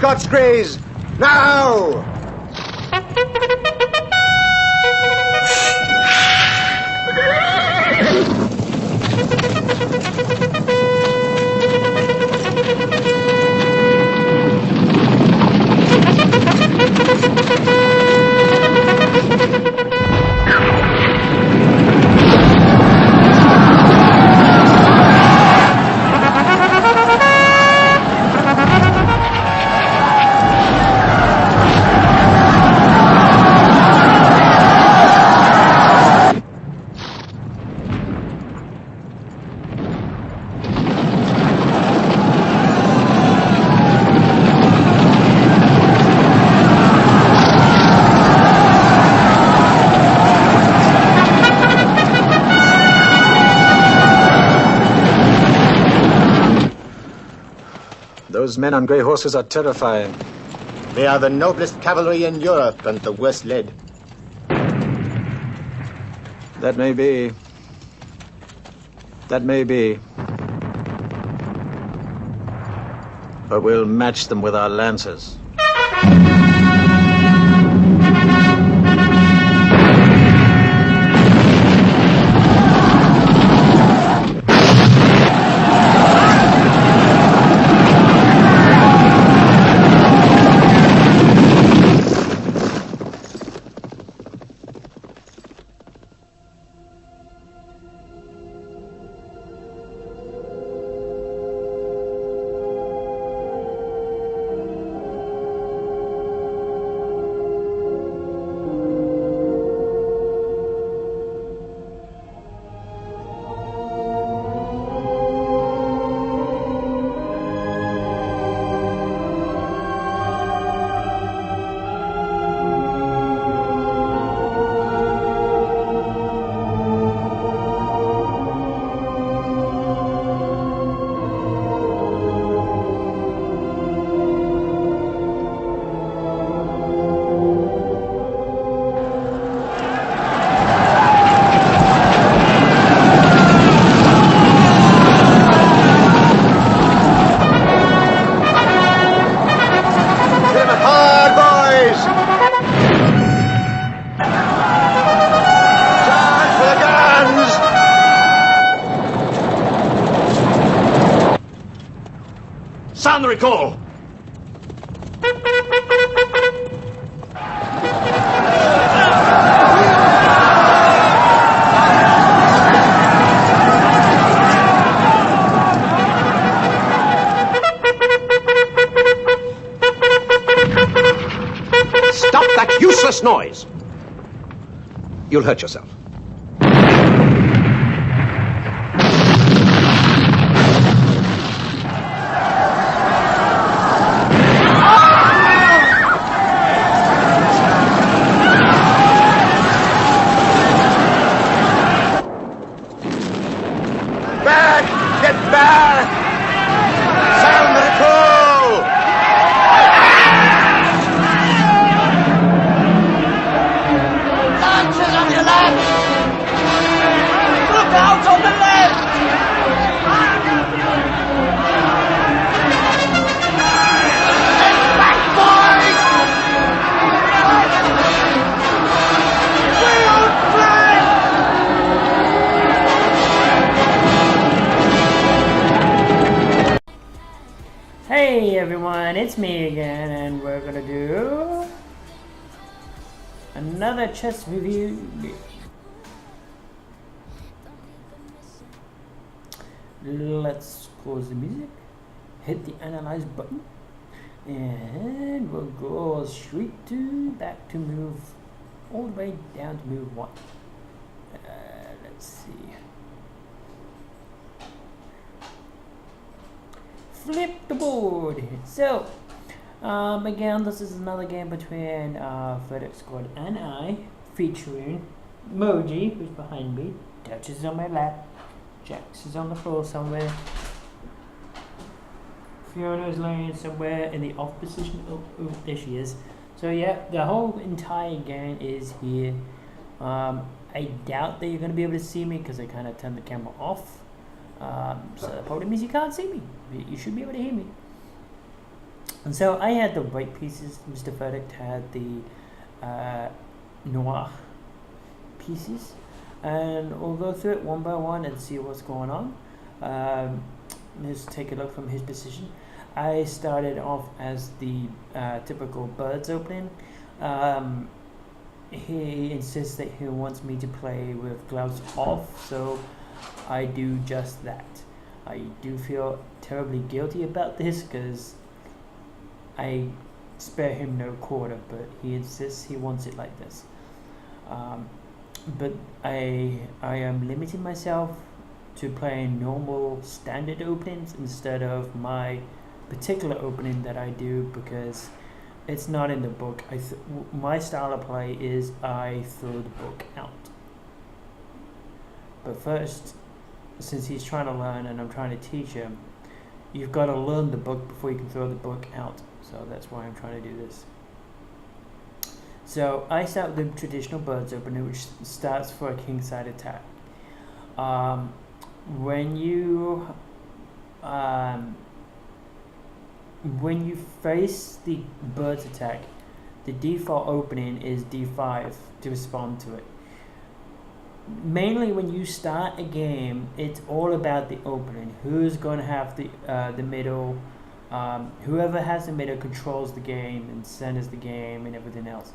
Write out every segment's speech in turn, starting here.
Scots Greys! Now! Those men on grey horses are terrifying. They are the noblest cavalry in Europe and the worst led. That may be. That may be. But we'll match them with our lancers. Sound the recall! Stop that useless noise! You'll hurt yourself. Hey everyone, it's me again, and we're gonna do another chess review. Let's pause the music, hit the analyze button, and we'll go straight to back to move all the way down to move 1. Let's see. Flip the board. So, again, this is another game between FedEx Squad and I, featuring Moji, who's behind me. Dutch is on my lap. Jax is on the floor somewhere. Fiona is laying somewhere in the off position. Oh, there she is. So yeah, the whole entire gang is here. I doubt that you're going to be able to see me because I kind of turned the camera off. So that probably means you can't see me. You should be able to hear me. And so I had the white pieces. Mr. Verdict had the noir pieces, and we'll go through it one by one and see what's going on. Let's take a look from his position. I started off as the typical birds opening. He insists that he wants me to play with gloves off, so I do just that. I do feel terribly guilty about this because I spare him no quarter, but he insists he wants it like this. But I am limiting myself to playing normal standard openings instead of my particular opening that I do because it's not in the book. My style of play is I throw the book out. But first, since he's trying to learn and I'm trying to teach him, you've got to learn the book before you can throw the book out. So that's why I'm trying to do this. So I start with the traditional birds opener, which starts for a kingside attack. When you face the bird's attack, the default opening is D5 to respond to it. Mainly when you start a game, it's all about the opening. Who's going to have the middle? Whoever has the middle controls the game and centers the game and everything else.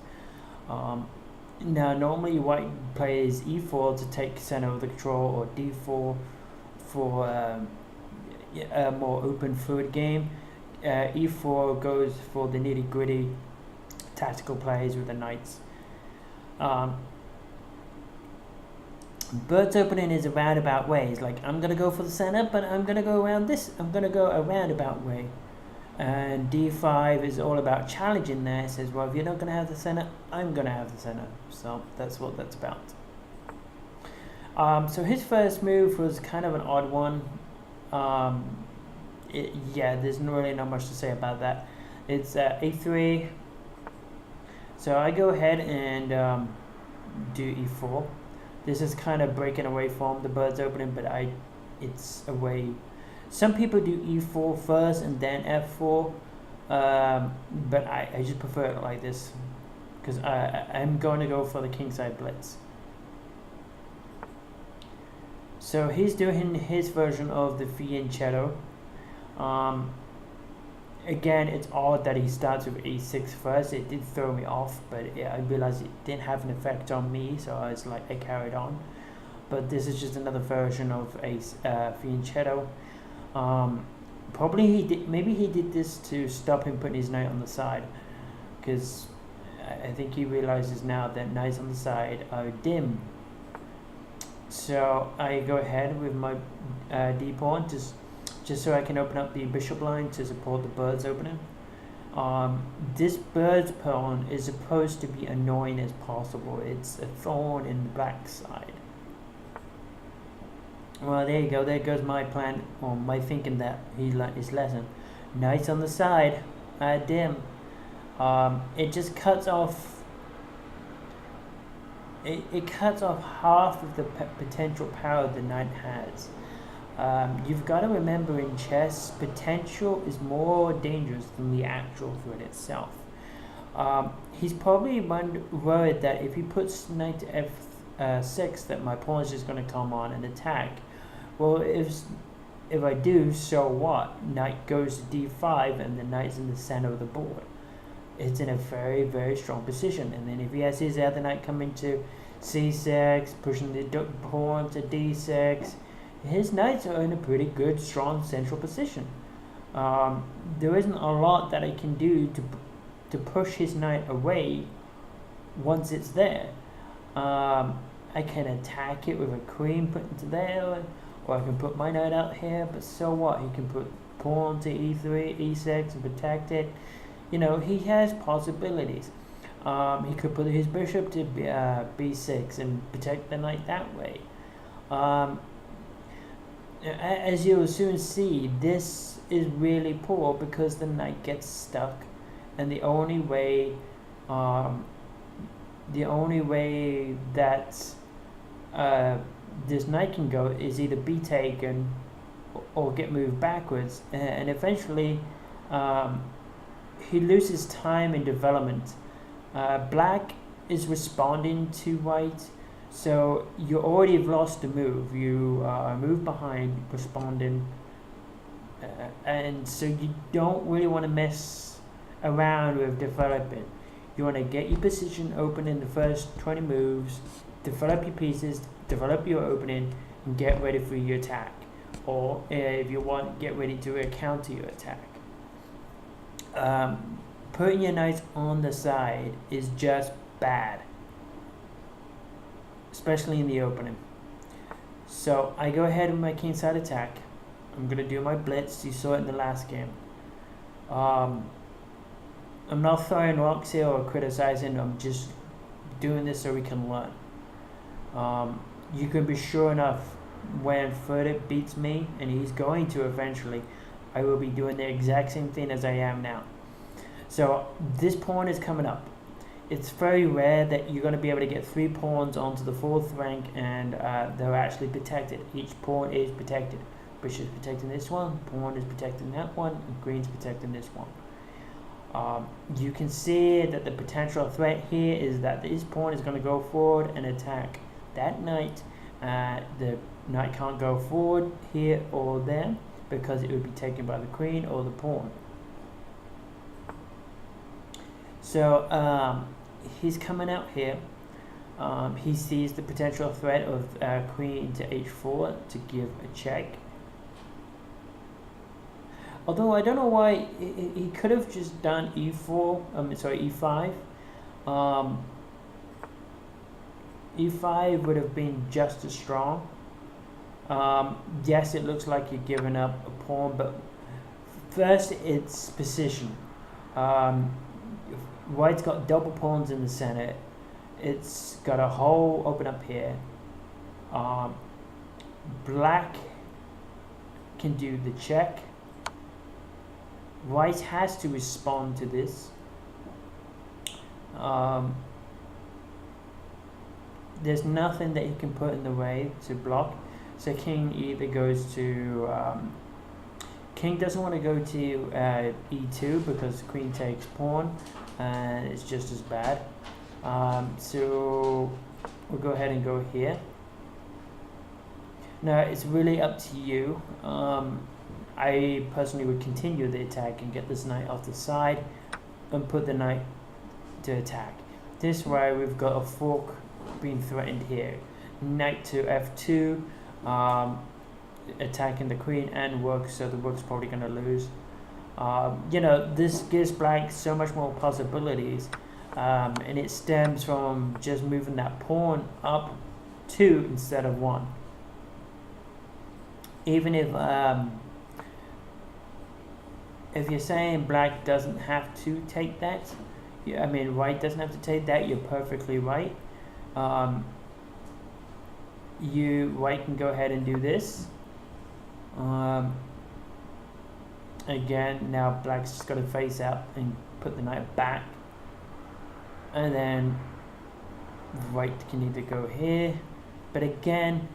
Now normally white plays E4 to take center of the control, or D4 for a more open fluid game. E4 goes for the nitty gritty tactical plays with the knights. Bird's opening is a roundabout way. It's like, I'm going to go for the center, but I'm going to go around this. I'm going to go a roundabout way. And D5 is all about challenging there. It says, well, if you're not going to have the center, I'm going to have the center. So that's what that's about. So his first move was kind of an odd one. There's really not much to say about that. It's A3. So I go ahead and do E4. This is kind of breaking away from the bird's opening, but it's a way. Some people do E4 first and then F4, but I just prefer it like this because I'm going to go for the kingside blitz. So he's doing his version of the fianchetto. Again, it's odd that he starts with A6 first. It did throw me off, but I realized it didn't have an effect on me, so I was like, I carried on. But this is just another version of a fianchetto. Maybe he did this to stop him putting his knight on the side, because I think he realizes now that knights on the side are dim. So I go ahead with my D pawn just so I can open up the bishop line to support the bird's opening. This bird's pawn is supposed to be annoying as possible. It's a thorn in the black side. Well, there you go. There goes my plan, or my thinking that he learned his lesson. Knights on the side, dim. It just cuts off. It cuts off half of the potential power the knight has. You've got to remember, in chess, potential is more dangerous than the actual threat itself. He's probably worried that if he puts knight to F6, that my pawn is just going to come on and attack. Well, if I do, so what? Knight goes to D5 and the knight's in the center of the board. It's in a very, very strong position. And then if he has his other knight coming to C6, pushing the pawn to D6, his knights are in a pretty good, strong central position. There isn't a lot that I can do to push his knight away once it's there. I can attack it with a queen put into there, or I can put my knight out here, but so what? He can put pawn to E3, E6 and protect it. You know, he has possibilities. He could put his bishop to B6 and protect the knight that way. As you'll soon see, this is really poor because the knight gets stuck, and the only way that this knight can go is either be taken or get moved backwards, and eventually he loses time in development. Black is responding to white, so you already have lost the move. You move behind responding, and so you don't really want to mess around with developing. You want to get your position open in the first 20 moves, develop your pieces, develop your opening, and get ready for your attack. Or if you want, get ready to counter your attack. Putting your knights on the side is just bad, especially in the opening. So I go ahead with my kingside attack. I'm going to do my blitz. You saw it in the last game. I'm not throwing rocks here or criticizing. I'm just doing this so we can learn. You can be sure enough when Frederick beats me, and he's going to eventually, I will be doing the exact same thing as I am now. So this pawn is coming up. It's very rare that you're going to be able to get 3 pawns onto the 4th rank and they're actually protected. Each pawn is protected. Bishop is protecting this one, pawn is protecting that one, and green's protecting this one. You can see that the potential threat here is that this pawn is going to go forward and attack that knight. The knight can't go forward here or there because it would be taken by the queen or the pawn. So he's coming out here. He sees the potential threat of queen to h4 to give a check. Although I don't know why he could have just done e4. Sorry, e5. E5 would have been just as strong. Yes, it looks like you're giving up a pawn, but first it's position. White's got double pawns in the center. It's got a hole open up here. Black can do the check. White has to respond to this. There's nothing that he can put in the way to block. So king either goes to... king doesn't want to go to e2 because queen takes pawn, and it's just as bad. So we'll go ahead and go here. Now it's really up to you. I personally would continue the attack and get this knight off the side and put the knight to attack. This way we've got a fork being threatened here. Knight to f2, attacking the queen and rook, so the rook's probably going to lose. You know, this gives black so much more possibilities, and it stems from just moving that pawn up 2 instead of 1. Even if you're saying black doesn't have to take that, I mean white doesn't have to take that, you're perfectly right. White can go ahead and do this. Again, now black's just got to face out and put the knight back, and then white can either go here, but again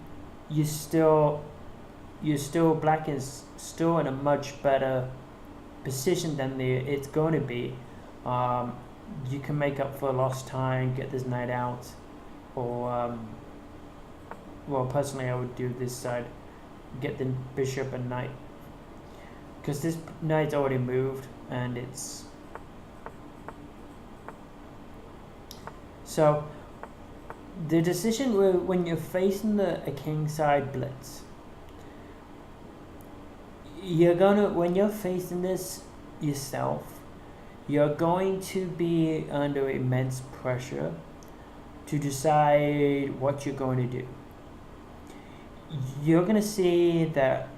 black is still in a much better position than it's going to be. You can make up for lost time, get this knight out, or well, personally I would do this side, get the bishop and knight, because this knight's already moved, and it's so the decision when you're facing a king side blitz, when you're facing this yourself, you're going to be under immense pressure to decide what you're going to do. You're going to see that,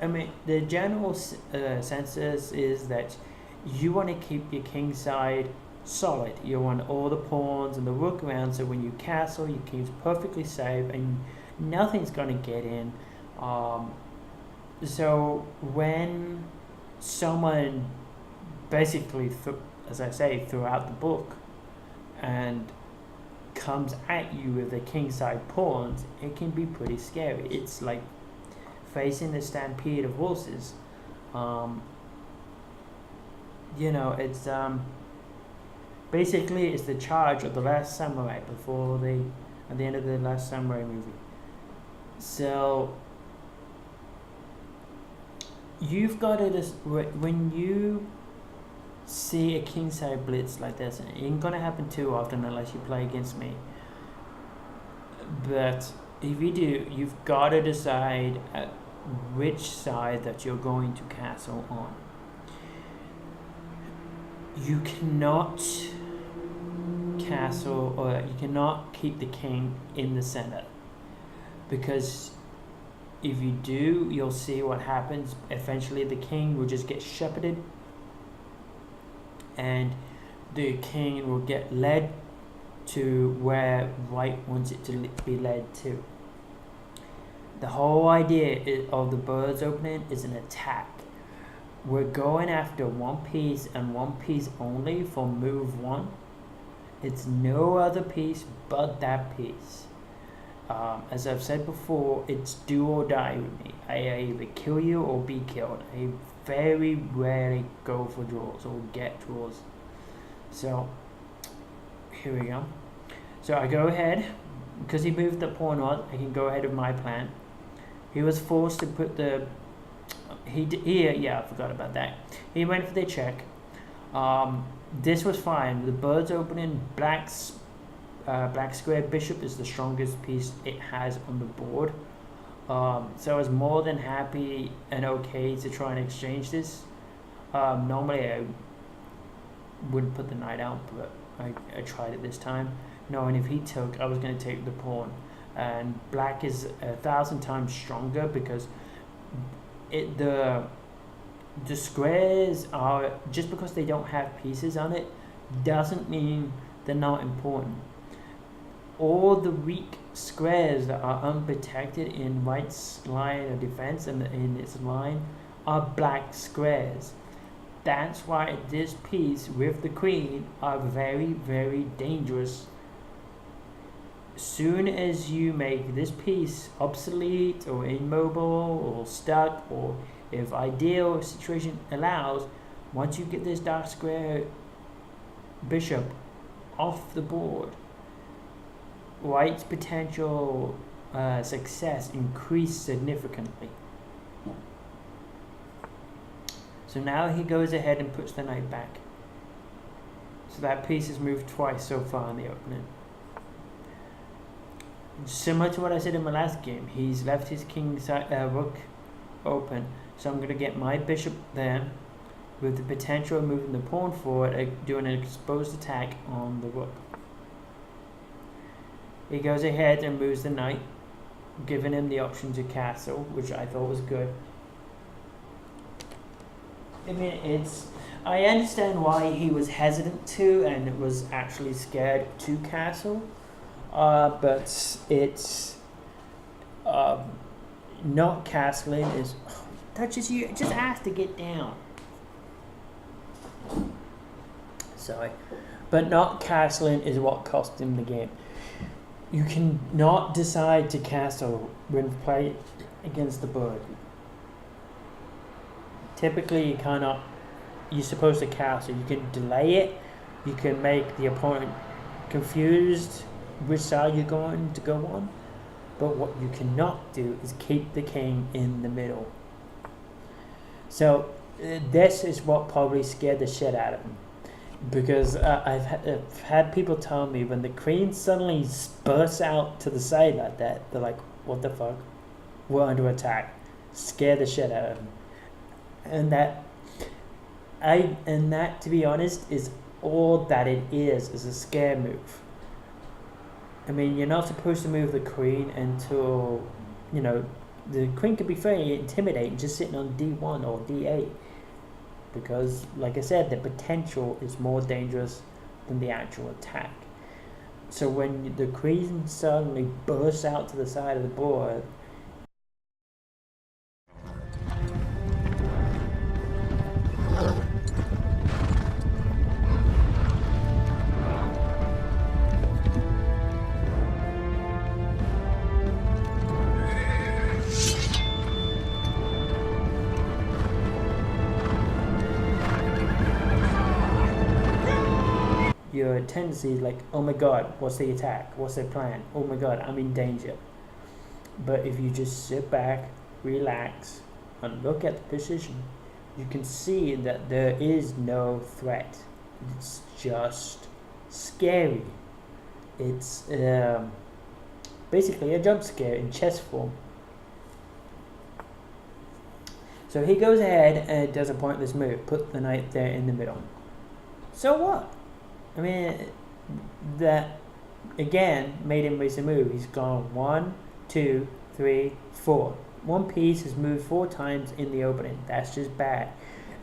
I mean, the general census is that you want to keep your king side solid. You want all the pawns and the rook around, so when you castle, your king's perfectly safe and nothing's going to get in. So when someone basically, as I say, throughout the book, and comes at you with the kingside pawns, it can be pretty scary. It's like facing a stampede of horses. it's basically it's the charge of the Last Samurai at the end of the Last Samurai movie. So you've got to just when you see a kingside blitz like this, and it ain't gonna happen too often unless you play against me. But if you do, you've got to decide which side that you're going to castle on. You cannot castle, or you cannot keep the king in the center, because if you do, you'll see what happens. Eventually the king will just get shepherded, and the king will get led to where white wants it to be led to. The whole idea of the birds opening is an attack. We're going after one piece and one piece only for move 1. It's no other piece but that piece. As I've said before, it's do or die with me. I either kill you or be killed. I very rarely go for draws or get draws. So here we go. So I go ahead, because he moved the pawn on, I can go ahead with my plan. He was forced to put the I forgot about that. He went for the check. This was fine. The bird's opening. Black square bishop is the strongest piece it has on the board. So I was more than happy and okay to try and exchange this. Normally I wouldn't put the knight out, but I tried it this time, knowing if he took, I was going to take the pawn. And black is 1,000 times stronger, because the squares are, just because they don't have pieces on it doesn't mean they're not important. All the weak squares that are unprotected in white's line of defense and in its line are black squares. That's why this piece with the queen are very, very dangerous. Soon as you make this piece obsolete or immobile or stuck, or if ideal situation allows, once you get this dark square bishop off the board, white's potential success increased significantly. So now he goes ahead and puts the knight back. So that piece has moved twice so far in the opening. Similar to what I said in my last game, he's left his king rook open, so I'm going to get my bishop there with the potential of moving the pawn forward, doing an exposed attack on the rook. He goes ahead and moves the knight, giving him the option to castle, which I thought was good. I mean, I understand why he was hesitant to and was actually scared to castle. But it's not castling is touches you. It just has to get down. Sorry, but not castling is what cost him the game. You can not decide to castle when played against the bird. Typically, you cannot. You're supposed to castle. You can delay it. You can make the opponent confused which side you're going to go on, but what you cannot do is keep the king in the middle. So this is what probably scared the shit out of him, because I've had people tell me when the queen suddenly bursts out to the side like that, they're like, what the fuck, we're under attack. Scare the shit out of him. And that to be honest is all that it is a scare move. I mean, you're not supposed to move the queen until, the queen could be very intimidating just sitting on d1 or d8. Because, like I said, the potential is more dangerous than the actual attack. So when the queen suddenly bursts out to the side of the board, your tendency like, oh my god, what's the attack? What's their plan? Oh my god, I'm in danger. But if you just sit back, relax, and look at the position, you can see that there is no threat. It's just scary. It's basically a jump scare in chess form. So he goes ahead and does a pointless move, put the knight there in the middle. So what? I mean, that again made him waste a move. He's gone 1, 2, 3, 4. One piece has moved 4 times in the opening. That's just bad.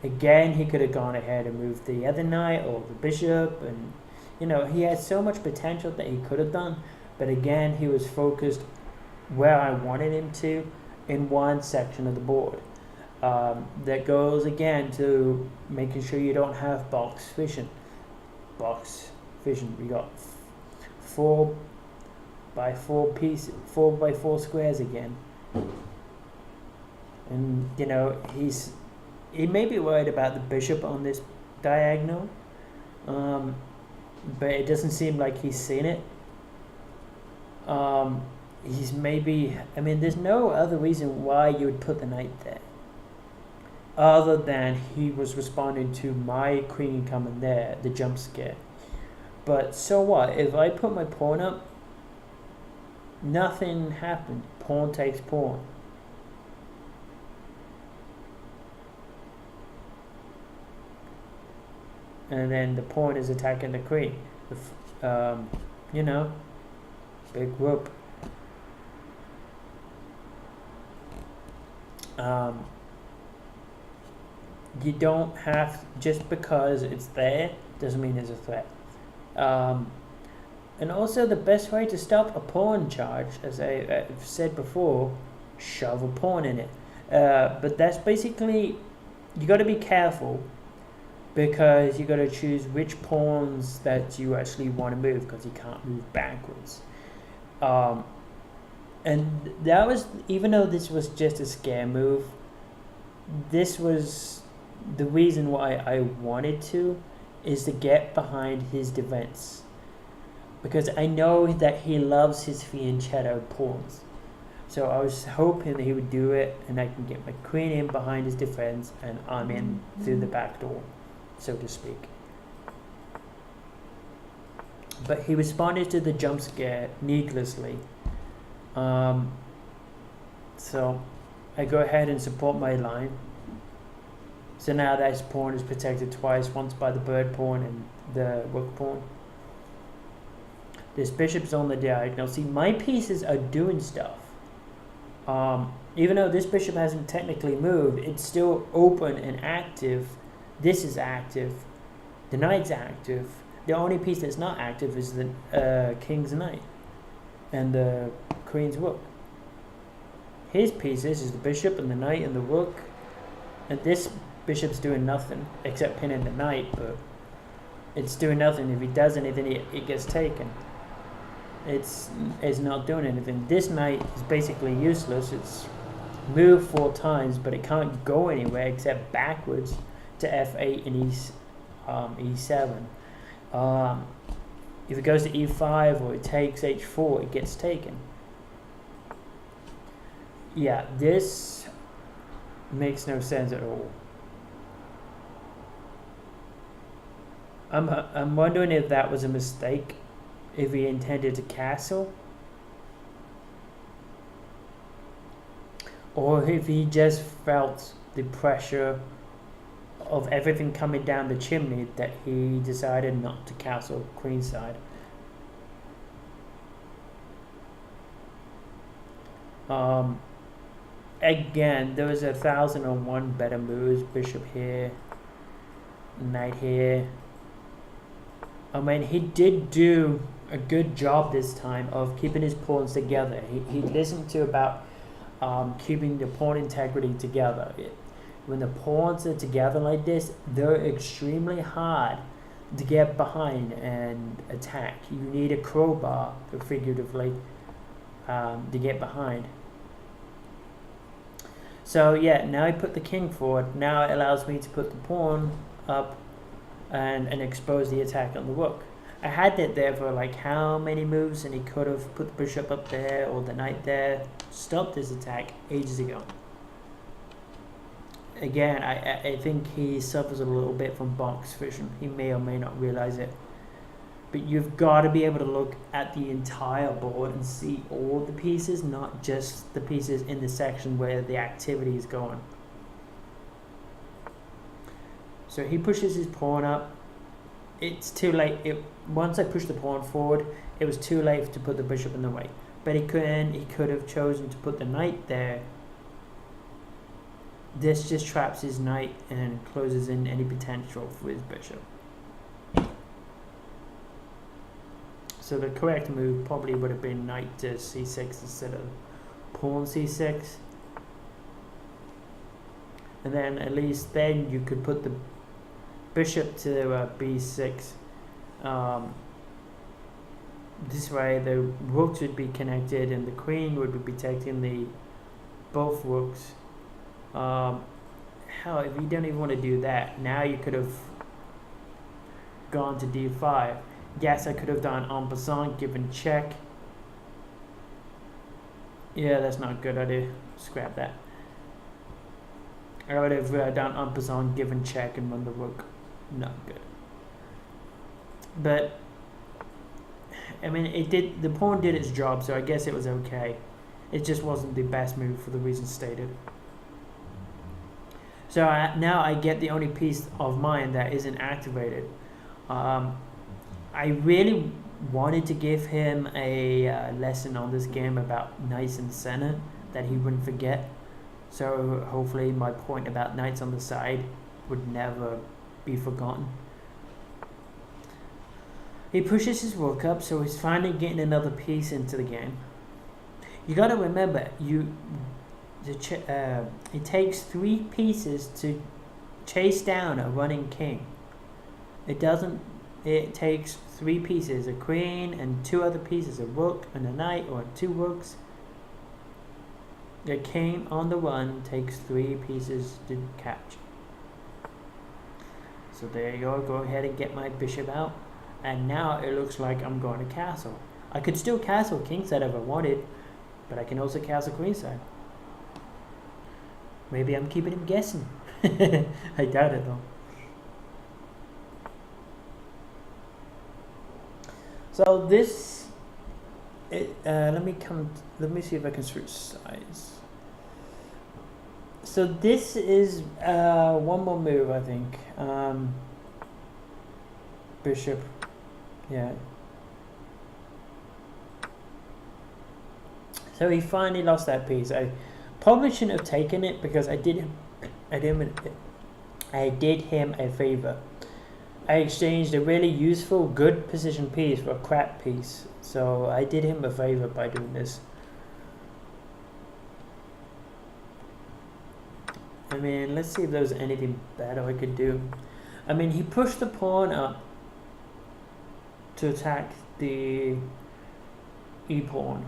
Again, he could have gone ahead and moved the other knight or the bishop, and you know, he had so much potential that he could have done, but again, he was focused where I wanted him to in one section of the board. That goes again to making sure you don't have box vision. Box vision. We got 4 by 4 pieces, 4 by 4 squares again. And you know, he may be worried about the bishop on this diagonal, but it doesn't seem like he's seen it. He's maybe, I mean, there's no other reason why you would put the knight there, other than he was responding to my queen coming there, the jump scare. But so what? If I put my pawn up, nothing happened. Pawn takes pawn. And then the pawn is attacking the queen. You know, big whoop. You don't have, just because it's there doesn't mean it's a threat. And also the best way to stop a pawn charge, as I've said before, shove a pawn in it. But that's basically, you got to be careful, because you got to choose which pawns that you actually want to move, because you can't move backwards. And that was, even though this was just a scare move, this was the reason why I wanted to, is to get behind his defense, because I know that he loves his fianchetto pawns. So I was hoping that he would do it, and I can get my queen in behind his defense, and I'm in through the back door, so to speak. But he responded to the jump scare needlessly. So I go ahead and support my line. So now that pawn is protected twice, once by the bird pawn and the rook pawn. This bishop's on the diagonal. See, my pieces are doing stuff. Even though this bishop hasn't technically moved, it's still open and active. This is active. The knight's active. The only piece that's not active is the king's knight and the queen's rook. His pieces is the bishop and the knight and the rook. And this bishop's doing nothing except pinning the knight, but it's doing nothing. If he does anything, it gets taken. It's not doing anything. This knight is basically useless. It's moved 4 times, but it can't go anywhere except backwards to f8 and e7. If it goes to e5 or it takes h4, it gets taken. Yeah, this makes no sense at all. I'm wondering if that was a mistake, if he intended to castle, or if he just felt the pressure of everything coming down the chimney that he decided not to castle queenside. Again, there was 1,001 better moves. Bishop here, knight here. I mean, he did do a good job this time of keeping his pawns together. He listened to about keeping the pawn integrity together. When the pawns are together like this, they're extremely hard to get behind and attack. You need a crowbar, figuratively, to get behind. So yeah, now I put the king forward. Now it allows me to put the pawn up and expose the attack on the rook. I had it there for like how many moves, and he could have put the bishop up there or the knight there, stopped his attack ages ago. Again, I think he suffers a little bit from box vision. He may or may not realize it. But you've got to be able to look at the entire board and see all the pieces, not just the pieces in the section where the activity is going. So he pushes his pawn up. It's too late. Once I pushed the pawn forward, it was too late to put the bishop in the way. But he could have chosen to put the knight there. This just traps his knight and closes in any potential for his bishop. So the correct move probably would have been knight to c6 instead of pawn c6. And then at least then you could put the bishop to b6. This way the rooks would be connected and the queen would be protecting the both rooks. Hell, if you don't even want to do that, now you could have gone to d5. Yes, I could have done en passant, given check. Yeah, that's not a good idea. Scrap that. I would have done en passant, given check, and run the rook. Not good. But I mean, the pawn did its job, so I guess it was okay. It just wasn't the best move for the reasons stated. So now I get the only piece of mine that isn't activated. I really wanted to give him a lesson on this game about knights in the center that he wouldn't forget. So hopefully my point about knights on the side would never be forgotten. He pushes his rook up, so he's finally getting another piece into the game. You got to remember, it takes 3 pieces to chase down a running king. It takes 3 pieces, a queen and 2 other pieces, a rook and a knight, or 2 rooks. The king on the run takes 3 pieces to catch. So there you go ahead and get my bishop out. And now it looks like I'm going to castle. I could still castle kingside if I wanted, but I can also castle queenside. Maybe I'm keeping him guessing. I doubt it though. So this, let me see if I can switch sides. So this is one more move, I think. Bishop, yeah. So he finally lost that piece. I probably shouldn't have taken it because I did him a favor. I exchanged a really useful, good position piece for a crap piece. So I did him a favor by doing this. I mean, let's see if there's anything better I could do. I mean, he pushed the pawn up to attack the e-pawn.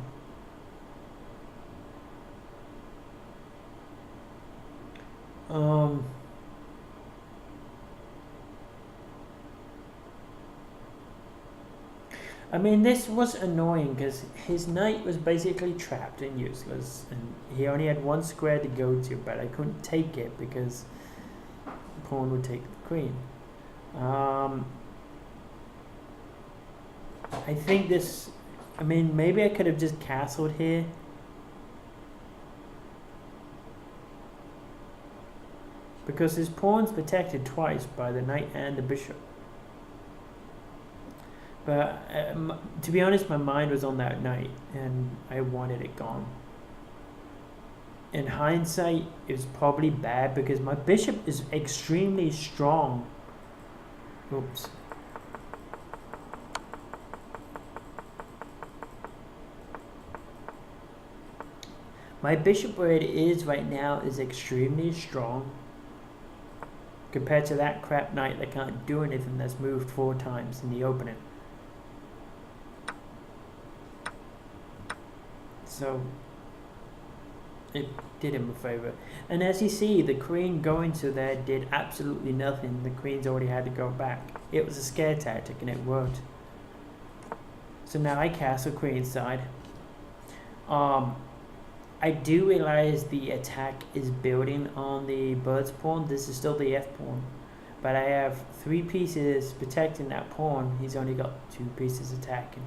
I mean, this was annoying because his knight was basically trapped and useless, and he only had 1 square to go to, but I couldn't take it because the pawn would take the queen. I think this, I mean, maybe I could have just castled here. Because his pawn's protected twice by the knight and the bishop. But to be honest, my mind was on that knight and I wanted it gone. In hindsight, it was probably bad because my bishop is extremely strong. Oops. My bishop where it is right now is extremely strong compared to that crap knight that can't do anything that's moved 4 times in the opening. So it did him a favor. And as you see, the queen going to there did absolutely nothing. The queen's already had to go back. It was a scare tactic and it worked. So now I castle queenside. I do realize the attack is building on the bird's pawn. This is still the F pawn. But I have 3 pieces protecting that pawn. He's only got 2 pieces attacking.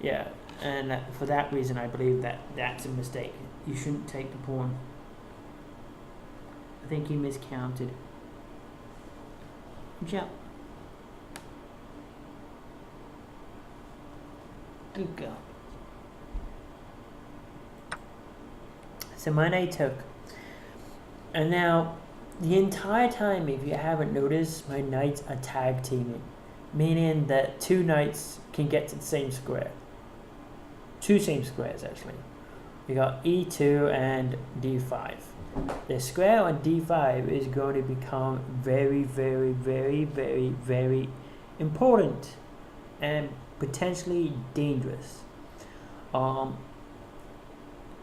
Yeah, and for that reason I believe that that's a mistake. You shouldn't take the pawn. I think he miscounted. Jump. Good girl. So my knight took. And now, the entire time, if you haven't noticed, my knights are tag teaming. Meaning that 2 knights can get to the same square. 2 same squares, actually. We got E2 and D5. The square on D5 is going to become very, very, very, very, very important. And potentially dangerous.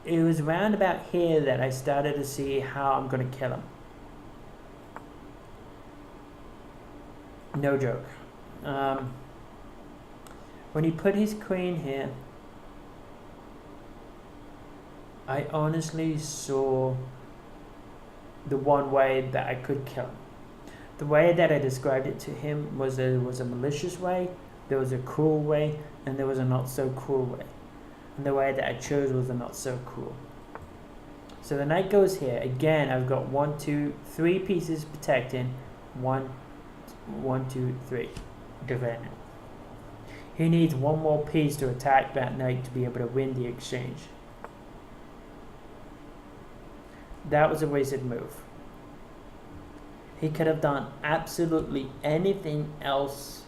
It was round about here that I started to see how I'm going to kill him. No joke. When he put his queen here, I honestly saw the one way that I could kill him. The way that I described it to him was there was a malicious way, there was a cruel way, and there was a not so cruel way. And the way that I chose was a not so cruel. So the knight goes here. Again, I've got 1, 2, 3 pieces protecting. 1, 2, 3. Defending. He needs 1 more piece to attack that knight to be able to win the exchange. That was a wasted move. He could have done absolutely anything else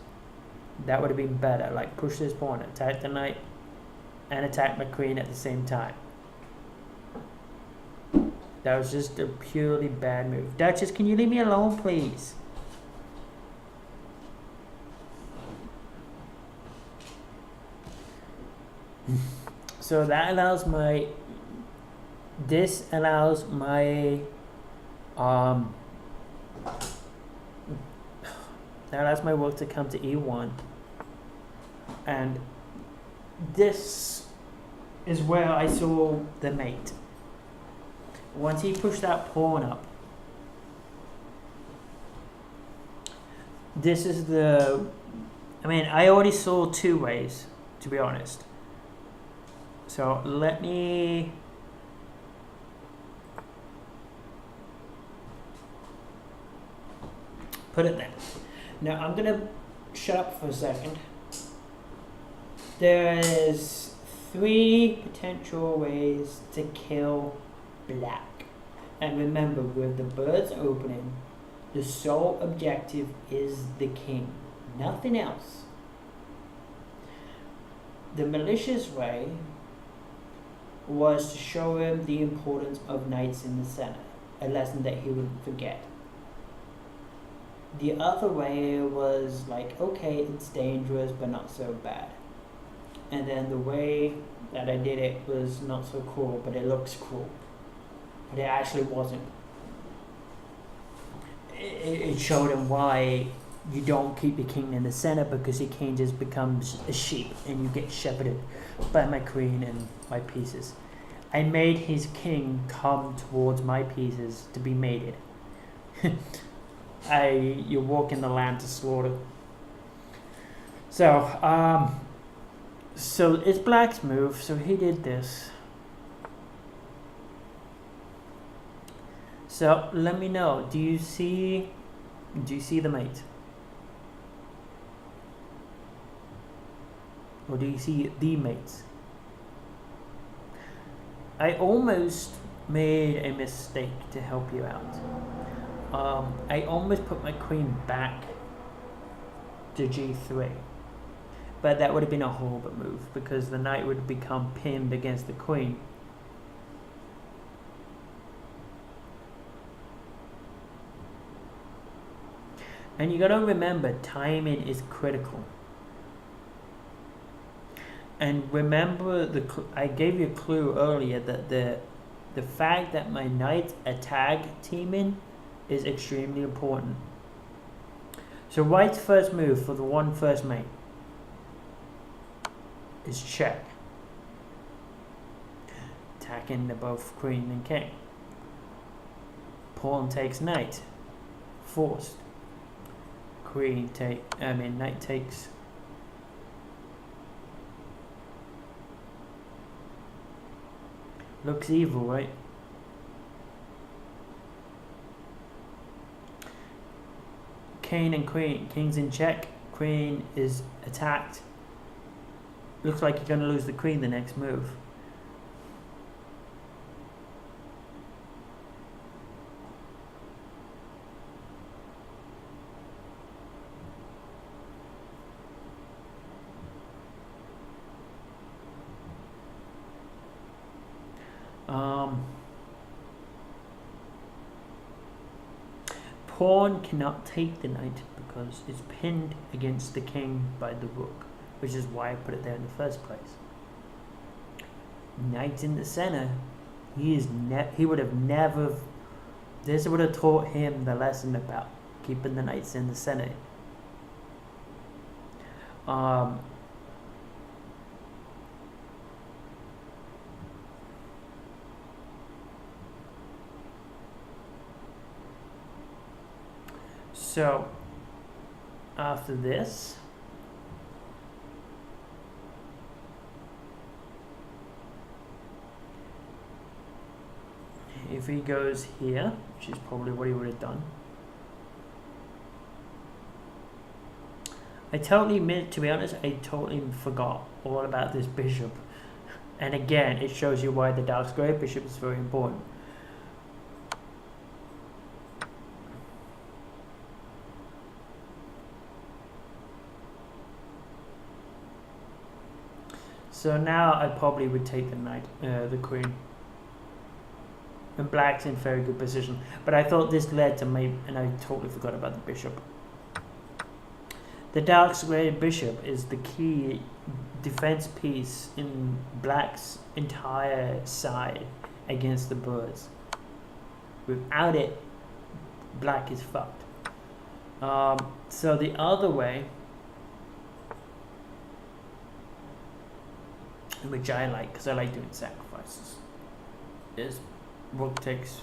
that would have been better, like push this pawn, attack the knight, and attack my queen at the same time. That was just a purely bad move. Duchess, can you leave me alone, please? So that allows my... This allows my... that allows my rook to come to E1. And this is where I saw the mate. Once he pushed that pawn up, this is the... I mean, I already saw 2 ways, to be honest. So let me... put it there. Now I'm gonna shut up for a second. There's 3 potential ways to kill black. And remember, with the bird's opening, the sole objective is the king, nothing else. The malicious way was to show him the importance of knights in the center, a lesson that he wouldn't forget. The other way was like, okay, it's dangerous, but not so bad. And then the way that I did it was not so cool, but it looks cool. But it actually wasn't. It showed him why you don't keep your king in the center, because your king just becomes a sheep and you get shepherded by my queen and my pieces. I made his king come towards my pieces to be mated. You're walking the land to slaughter. So, so it's black's move, so he did this. So let me know, do you see the mate? Or do you see the mates? I almost made a mistake to help you out. I almost put my queen back to G3, but that would have been a horrible move because the knight would become pinned against the queen. And you gotta remember, timing is critical. And remember, I gave you a clue earlier that the fact that my knights are tag teaming is extremely important. So white's first move for the one first mate is check. Attacking the both queen and king. Pawn takes knight. Forced. Knight takes. Looks evil, right? King and queen. King's in check. Queen is attacked. Looks like you're going to lose the queen the next move. Pawn cannot take the knight because it's pinned against the king by the rook, which is why I put it there in the first place. Knight in the center, he would have never. This would have taught him the lesson about keeping the knights in the center. So, after this, if he goes here, which is probably what he would have done, to be honest, I totally forgot all about this bishop. And again, it shows you why the dark square bishop is very important. So now I probably would take the knight, the queen. And black's in very good position. But I thought this led to me, and I totally forgot about the bishop. The dark squared bishop is the key defense piece in black's entire side against the birds. Without it, black is fucked. So the other way, which I like because I like doing sacrifices, is rook takes.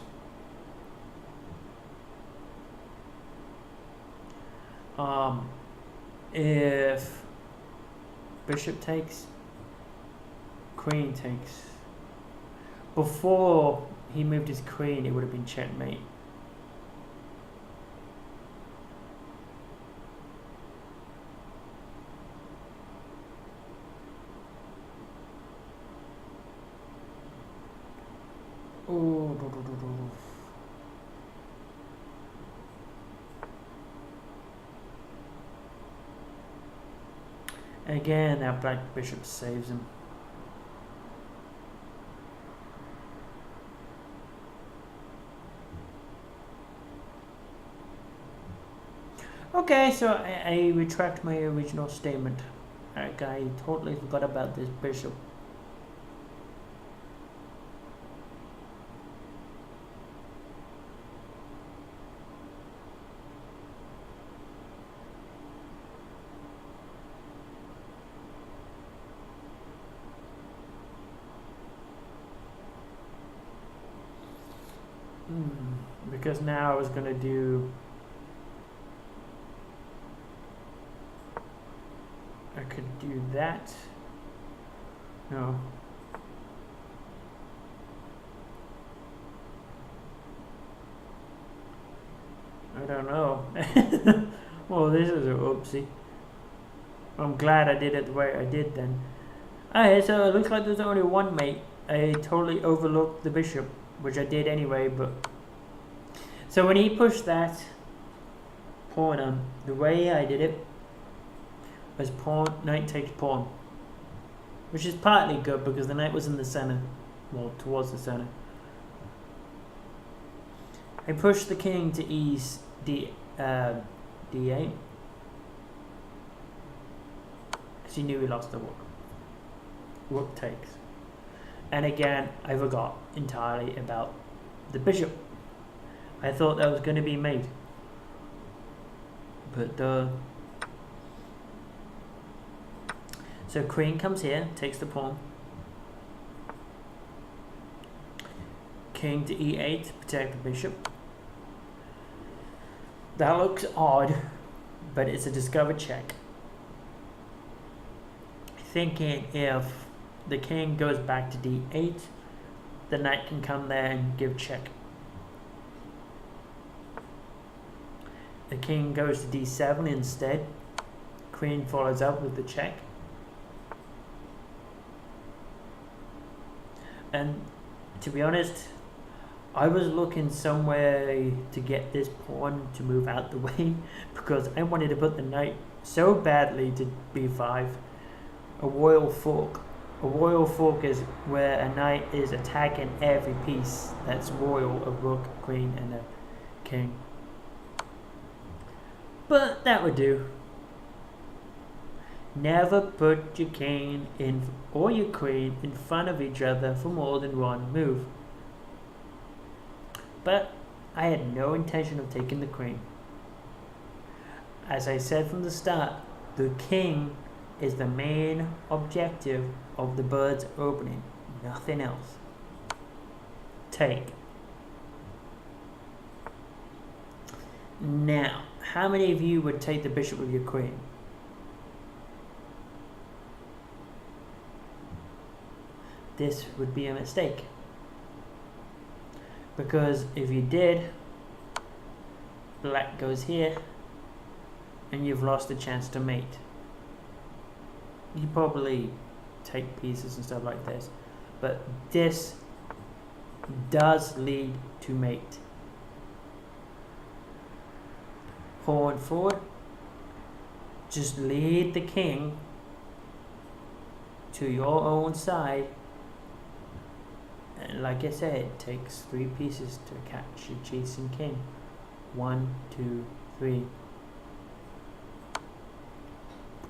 If bishop takes, queen takes. Before he moved his queen, it would have been checkmate. Again, that black bishop saves him. Okay, so I retract my original statement. I totally forgot about this bishop. Because now I was going to do, I could do that. No. I don't know. Well, this is a oopsie. I'm glad I did it the way I did then. Alright, so it looks like there's only one mate. I totally overlooked the bishop, which I did anyway, but so when he pushed that pawn on, the way I did it was pawn, knight takes pawn, which is partly good because the knight was in the center, well, towards the center. I pushed the king to d8 because he knew he lost the rook. Rook takes, and again I forgot entirely about the bishop. I thought that was going to be mate, But the so queen comes here, takes the pawn. King to e8, protect the bishop. That looks odd, but it's a discovered check. Thinking if the king goes back to d8, the knight can come there and give check. The king goes to d7 instead. Queen follows up with the check. And to be honest, I was looking somewhere to get this pawn to move out the way because I wanted to put the knight so badly to b5. A royal fork. A royal fork is where a knight is attacking every piece that's royal, a rook, queen, and a king. But that would do. Never put your king in or your queen in front of each other for more than one move. But I had no intention of taking the queen. As I said from the start, the king is the main objective of the bird's opening, nothing else. Take. Now, how many of you would take the bishop with your queen? This would be a mistake. Because if you did, black goes here, and you've lost the chance to mate. You probably take pieces and stuff like this, but this does lead to mate. Pawn forward, just lead the king to your own side, and like I said, it takes 3 pieces to catch your chasing king. 1, 2, 3.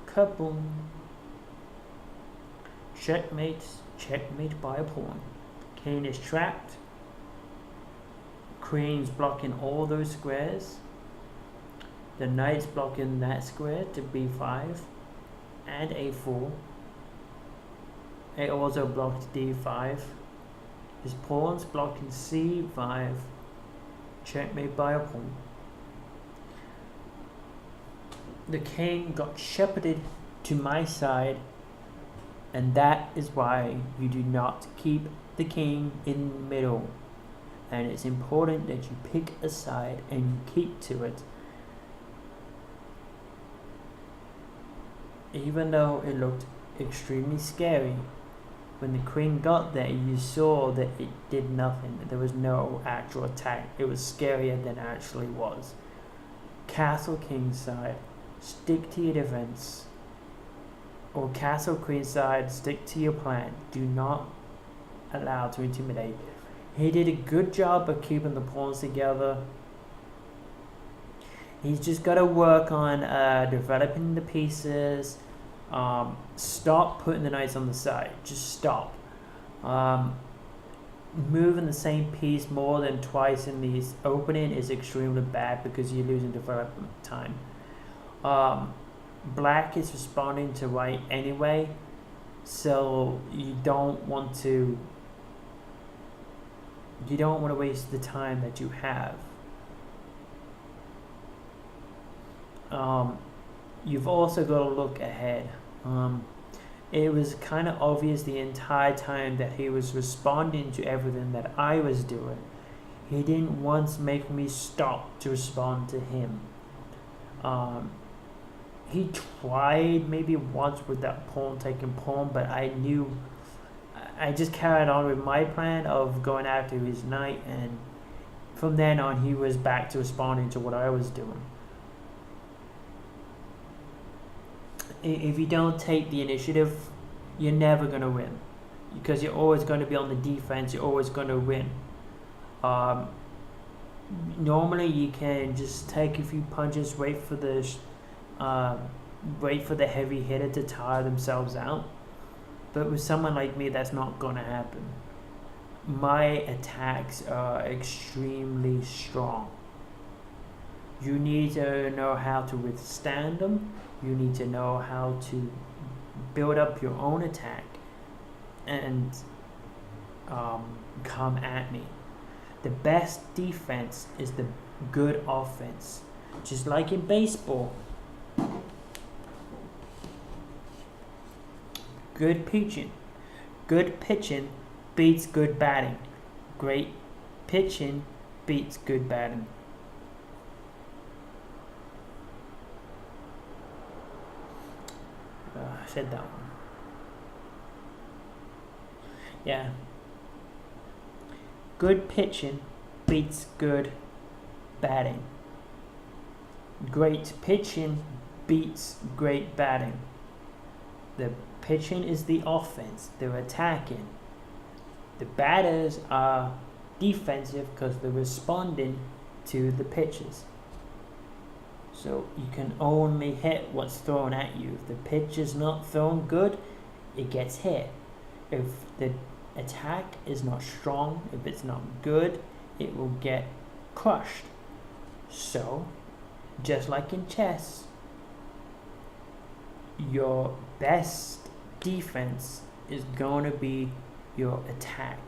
Kaboom. Checkmate, checkmate by a pawn. King is trapped. Queen's blocking all those squares. The knight's blocking that square to b5 and a4. It also blocked d5. His pawn's blocking c5. Checkmate by a pawn. The king got shepherded to my side, and that is why you do not keep the king in the middle. And it's important that you pick a side and you keep to it. Even though it looked extremely scary, when the queen got there, you saw that it did nothing. There was no actual attack. It was scarier than it actually was. Castle king side, stick to your defense. Or castle queen side, stick to your plan. Do not allow to intimidate. He did a good job of keeping the pawns together. He's just got to work on developing the pieces. Stop putting the knights on the side. Just stop. Moving the same piece more than twice in the opening is extremely bad because you're losing development time. Black is responding to white anyway, so you don't want to waste the time that you have. You've also got to look ahead. It was kind of obvious the entire time that he was responding to everything that I was doing. He didn't once make me stop to respond to him. He tried maybe once with that pawn taking pawn, but I just carried on with my plan of going after his knight, and from then on he was back to responding to what I was doing. If you don't take the initiative, you're never going to win, because you're always going to be on the defense. You're always going to win. Normally you can just take a few punches, wait for the heavy hitter to tire themselves out, but with someone like me, that's not going to happen. My attacks are extremely strong. You need to know how to withstand them. You need to know how to build up your own attack and come at me. The best defense is the good offense. Just like in baseball. Good pitching beats good batting. Great pitching beats good batting. I said that one. Yeah. Good pitching beats good batting. Great pitching beats great batting. The pitching is the offense. They're attacking. The batters are defensive because they're responding to the pitches. So you can only hit what's thrown at you. If the pitch is not thrown good, it gets hit. If the attack is not strong, if it's not good, it will get crushed. So, just like in chess, your best defense is going to be your attack.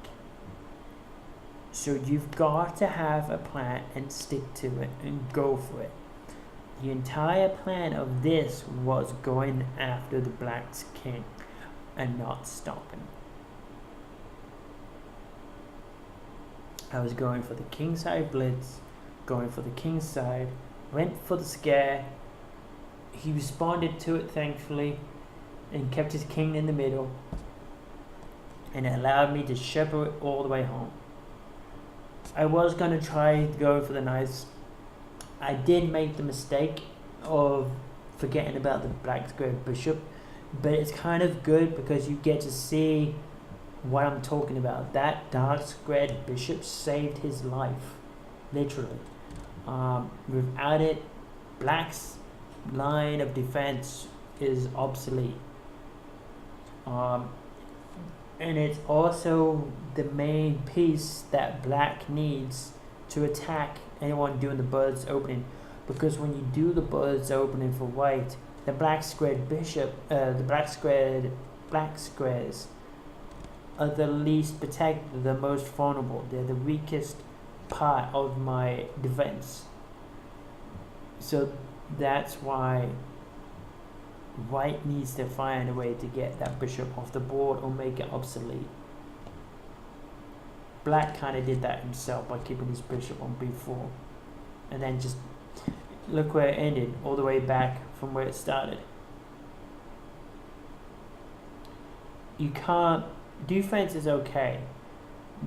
So you've got to have a plan and stick to it and go for it. The entire plan of this was going after the Black's king and not stopping. I was going for the kingside blitz, going for the king's side, went for the scare. He responded to it thankfully and kept his king in the middle, and it allowed me to shepherd it all the way home. I was going to try going for the knights. I did make the mistake of forgetting about the black square bishop, but it's kind of good because you get to see what I'm talking about. That dark squared bishop saved his life, literally. Without it, black's line of defense is obsolete. And it's also the main piece that black needs to attack anyone doing the birds opening, because when you do the birds opening for white, the black squared bishop, the black squares are the least protected, the most vulnerable. They're the weakest part of my defense. So that's why white needs to find a way to get that bishop off the board or make it obsolete. Black kind of did that himself by keeping his bishop on b4, and then just look where it ended, all the way back from where it started. You can't, defense is okay,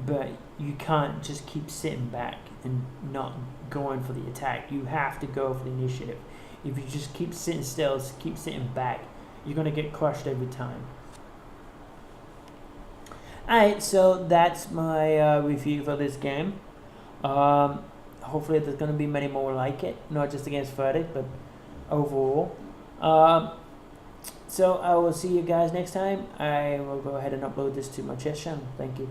but you can't just keep sitting back and not going for the attack. You have to go for the initiative. If you just keep sitting still, keep sitting back, you're going to get crushed every time. Alright, so that's my review for this game. Hopefully there's going to be many more like it, not just against Verdict, but overall. So I will see you guys next time. I will go ahead and upload this to my chess channel. Thank you.